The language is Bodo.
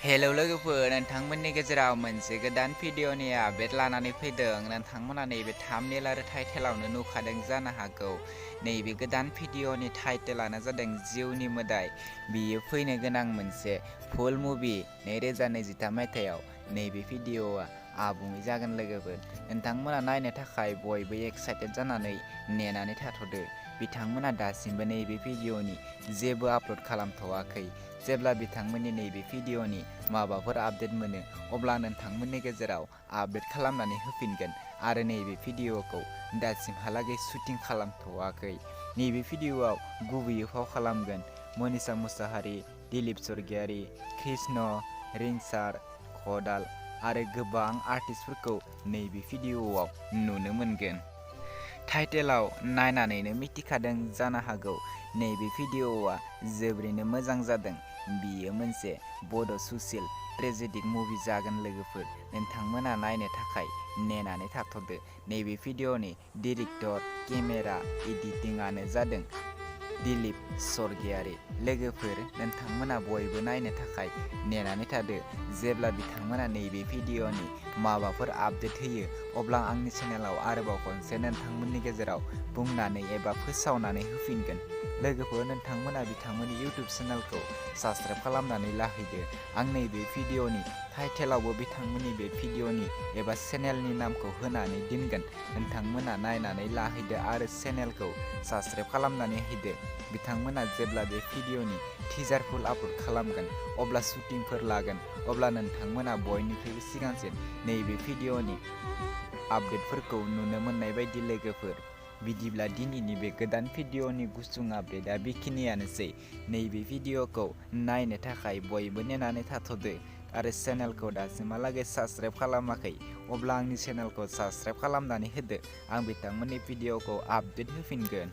हेलौ लोगोफोर, नोंथांमोननि गेजेराव मोनसे गोदान भिडिअनि आपडेट लानानै फैदों। नोंथांमोना नैबे थाम्बनेल आरो टाइटेलावनो नुखादों जानो हागौ। नैबे गोदान भिडिअनि टाइटेलानो जादों जिउनि मोदाय। बियो फैनो गोनां मोनसे फुल मुभि 2023 मायथाइयाव। नैबे भिडिअआ आबुङै जागोन लोगोफोर। नोंथांमोना नायनो थाखाय बयबो एक्साइटेड जानानै नेनानै थाथ'दो। बिथांमोना दासिमबो नैबे भिडिअनि जेबो आपल'ड खालामथ'वाखै। जेब्ला बिथांमोननि नैबे भिडिअनि माबाफोर आपडेट मोनो अब्ला नोंथांमोननि गेजेराव आपडेट खालामनानै होफिनगोन। आरो नैबे भिडिअखौ दासिमहालागै शुटिं खालामथ'वाखै। नैबे भिडिअआव गुबैयै फाव खालामगोन मनीषा मुसाहारि, दिलीप स्वर्गियारि, कृष्ण, रिंसार, खदाल आरो गोबां आर्टिस्टफोरखौ नैबे भिडिअआव नुनो मोनगोन। टाइटेलाव नायनानैनो मिथिखादों जानो हागौ नैबे भिडिअआ जोबोरैनो मोजां जादों। बियो मोनसे बड' ससियेल ट्रेजेडिक मुभि जागोन लोगोफोर। नोंथांमोना नायनो थाखाय नेनानै थाथ'दो। नैबे भिडिअनि डिरेक्टर, केमेरा, एडिटिंआनो जादों दिलीप स्वर्गियारि। लोगोफोर, नोंथांमोना बयबो नायनो थाखाय नेनानै थादो। जेब्ला बिथांमोना नैबे भिडिअनि माबाफोर आपडेट होयो अब्ला आंनि चेनेलाव आरोबाव खनसे नोंथांमोननि गेजेराव बुंनानै एबा फोसावनानै होफिनगोन। लोगोफोर, नोंथांमोना बिथांमोननि इउटुब चेनेलखौ साबस्क्राइब खालामनानै लाहैदो। आं नैबे भिडिअनि टाइटेलावबो बिथांमोननि बे भिडिअनि एबा चेनेलनि नामखौ होनानै दोनगोन। नोंथांमोना नायनानै लाहैदो आरो चेनेलखौ साबस्क्राइब खालामनानै होदो। बिथांमोना जेब्ला बे भिडिअनि टिजार फुल आपल'ड खालामगोन अब्ला शुटिंफोर लागोन अब्ला नोंथांमोना बयनिख्रुइबो सिगांसिन नैबे भिडिअनि आपडेटफोरखौ नुनो मोननाय बायदि लोगोफोर। बिदिब्ला दिनैनि बे गोदान भिडिअनि गुसुं आपडेटआ बेखिनियानोसै। नैबे भिडिअखौ नायनो थाखाय बयबो नेनानै थाथ'दो आरो चेनेलखौ दासिमहालागै साबस्क्राइब खालामाखै अब्ला आंनि चेनेलखौ साबस्क्राइब खालामनानै होदो। आं बिथांमोननि भिडिअखौ आपडेट होफिनगोन।